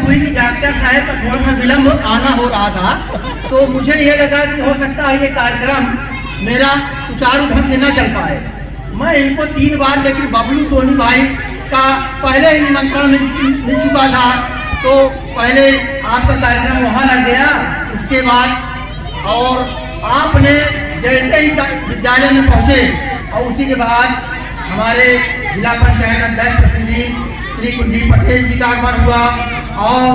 जब हुई कि डॉक्टर साहब का थोड़ा सा विलम्ब आना हो रहा था, तो मुझे ये लगा कि हो सकता है ये कार्यक्रम मेरा सुचारू ढंग से न चल पाए। मैं इनको 3 बार, लेकिन बबलू सोनी भाई का पहले ही निमंत्रण मिल चुका था, तो पहले आपका कार्यक्रम वहाँ लग गया। उसके बाद और आपने जैसे ही विद्यालय में पहुँचे और उसी के बाद हमारे जिला पंचायत अध्यक्ष प्रतिनिधि श्री कुलदीप पटेल जी का आगमन हुआ और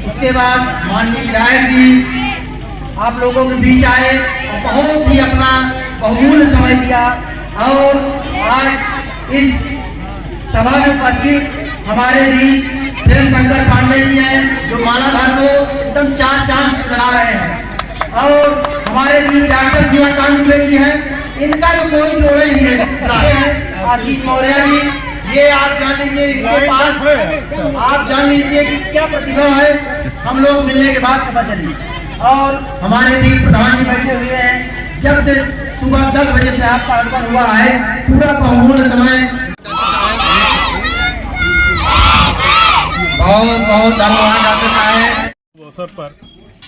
उसके बाद माननीय विधायक जी आप लोगों के बीच आए और बहुत ही अपना बहुमूल्य समय दिया। और आज इस सभा में उपस्थित हमारे बीच प्रेम शंकर पांडे जी हैं, जो मालाधार को एकदम 4 चांद लगा रहे हैं। और हमारे बीच डॉक्टर शिवाकांत दुबे जी हैं, इनका तो कोई जोड़ ही नहीं है। आशीष मौर्य जी, ये आप जान लीजिए, इनके पास आप जान लीजिए कि क्या प्रतिभा है, हम लोग मिलने के बाद पता चली। और हमारे बीच प्रधान जी बैठे हुए हैं, जब से सुबह 10 बजे से आपका आगमन हुआ है, पूरा बहुमूल्य समय बहुत बहुत धन्यवाद डॉक्टर साहब। अवसर पर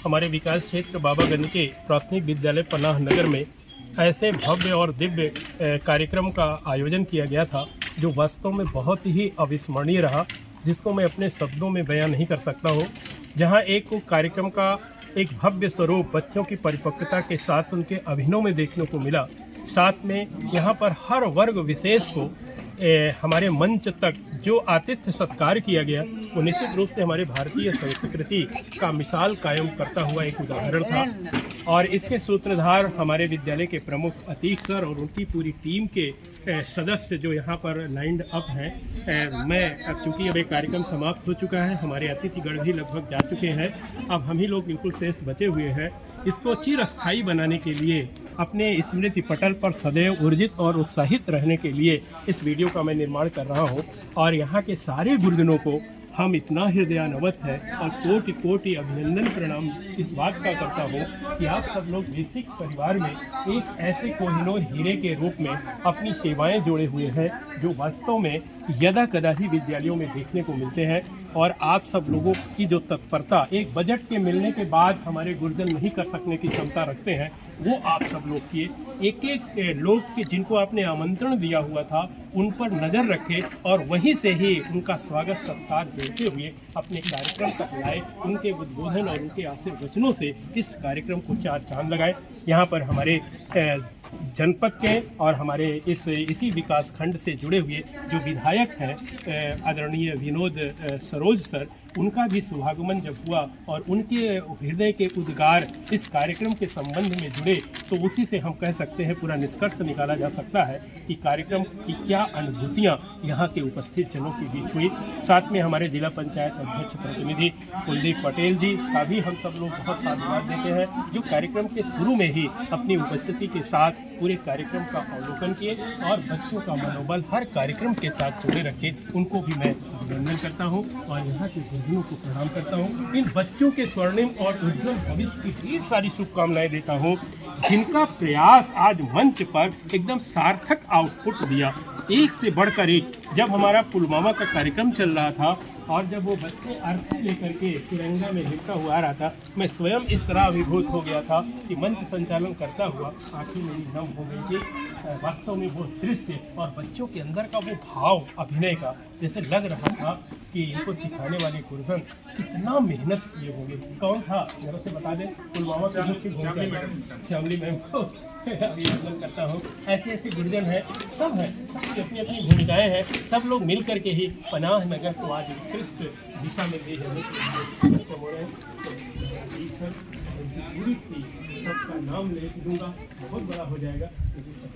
हमारे विकास क्षेत्र बाबा गणिके प्राथमिक विद्यालय पनाह नगर में ऐसे भव्य और दिव्य कार्यक्रम का आयोजन किया गया था, जो वास्तव में बहुत ही अविस्मरणीय रहा, जिसको मैं अपने शब्दों में बयां नहीं कर सकता हूँ। जहाँ एक कार्यक्रम का एक भव्य स्वरूप बच्चों की परिपक्वता के साथ उनके अभिनव में देखने को मिला। साथ में यहाँ पर हर वर्ग विशेष को हमारे मंच तक जो आतिथ्य सत्कार किया गया, वो निश्चित रूप से हमारे भारतीय संस्कृति का मिसाल कायम करता हुआ एक उदाहरण था। और इसके सूत्रधार हमारे विद्यालय के प्रमुख अतीक सर और उनकी पूरी टीम के सदस्य जो यहाँ पर लाइंड अप हैं। मैं अब चूँकि अब एक कार्यक्रम समाप्त हो चुका है, हमारे अतिथिगण भी लगभग जा चुके हैं, अब हम ही लोग बिल्कुल शेष बचे हुए हैं। इसको चिरस्थायी बनाने के लिए, अपने स्मृति पटल पर सदैव ऊर्जित और उत्साहित रहने के लिए इस वीडियो का मैं निर्माण कर रहा हूँ। और यहाँ के सारे गुरुजनों को हम इतना हृदयान्वित है और कोटि कोटि अभिनंदन प्रणाम इस बात का करता हूँ कि आप सब लोग बेसिक परिवार में एक ऐसे कोहिनूर हीरे के रूप में अपनी सेवाएं जोड़े हुए हैं, जो वास्तव में यदा कदा ही विद्यालयों में देखने को मिलते हैं। और आप सब लोगों की जो तत्परता एक बजट के मिलने के बाद हमारे गुरुजन नहीं कर सकने की क्षमता रखते हैं, वो आप सब लोग किए। एक एक लोग के जिनको आपने आमंत्रण दिया हुआ था, उन पर नज़र रखे और वहीं से ही उनका स्वागत सत्कार देते हुए अपने कार्यक्रम तक लाए। उनके उद्बोधन और उनके आशीर्वचनों से इस कार्यक्रम को 4 चांद लगाए। यहाँ पर हमारे जनपद के और हमारे इसी विकास खंड से जुड़े हुए जो विधायक हैं आदरणीय विनोद सरोज सर, उनका भी शुभागमन जब हुआ और उनके हृदय के उद्गार इस कार्यक्रम के संबंध में जुड़े, तो उसी से हम कह सकते हैं, पूरा निष्कर्ष निकाला जा सकता है कि कार्यक्रम की क्या अनुभूतियाँ यहाँ के उपस्थित जनों के बीच हुई। साथ में हमारे जिला पंचायत अध्यक्ष प्रतिनिधि कुलदीप पटेल जी का भी हम सब लोग बहुत धन्यवाद देते हैं, जो कार्यक्रम के शुरू में ही अपनी उपस्थिति के साथ पूरे कार्यक्रम का अवलोकन किए और बच्चों का मनोबल हर कार्यक्रम के साथ जुड़े रखे। उनको भी मैं अभिनंदन करता हूँ और यहाँ के गुरुजनों को प्रणाम करता हूँ। इन बच्चों के स्वर्णिम और उज्जवल भविष्य की ढेर सारी शुभकामनाएं देता हूँ, जिनका प्रयास आज मंच पर एकदम सार्थक आउटपुट दिया, एक से बढ़कर एक। जब हमारा पुलवामा का कार्यक्रम चल रहा था और जब वो बच्चे अर्थी लेकर के तिरंगा में लिखता हुआ आ रहा था, मैं स्वयं इस तरह अभिभूत हो गया था कि मंच संचालन करता हुआ आंखें मेरी नम हो गई थी। वास्तव में वो दृश्य और बच्चों के अंदर का वो भाव अभिनय का, जैसे लग रहा था कि इनको सिखाने वाले गुरुजन कितना मेहनत किए होंगे। कौन था जरा से बता दें। पुलवामा से मुख्य श्यामली मैम को अभिनंदन करता हूँ। ऐसे ऐसे गुरुजन हैं, सब हैं, सबकी अपनी अपनी भूमिकाएँ हैं। सब लोग मिल करके ही पनाह नगर को आज उत्कृष्ट दिशा में ले जाने के लिए सबका नाम ले दूंगा, बहुत बड़ा हो जाएगा।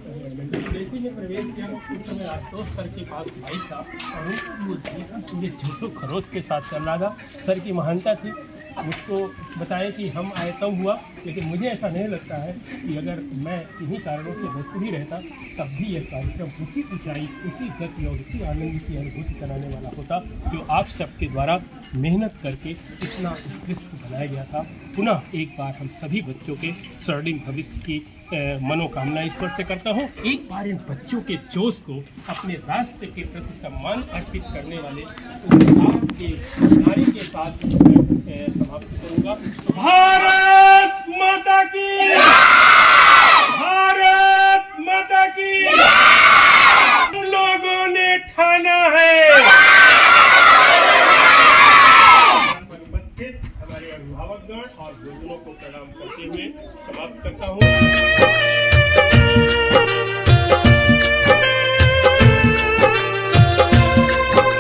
जैसे में प्रवेश किया उस समय आशुतोष सर के पास भाई था और ये जोशो खरोश के साथ चल रहा था। सर की महानता थी, मुझको बताया कि हम आए तब हुआ, लेकिन मुझे ऐसा नहीं लगता है कि अगर मैं इन्हीं कारणों से व्यस्त ही रहता तब भी यह कार्यक्रम उसी ऊंचाई, उसी गति और उसी आनंद की अनुभूति कराने वाला होता, जो आप सबके द्वारा मेहनत करके इतना उत्कृष्ट बनाया गया था। पुनः एक बार हम सभी बच्चों के स्वर्णिम भविष्य की मनोकामना ईश्वर से करता हूँ। एक बार इन बच्चों के जोश को, अपने राष्ट्र के प्रति सम्मान अर्पित करने वाले के नारे के साथ समाप्त करूंगा। भारत माता की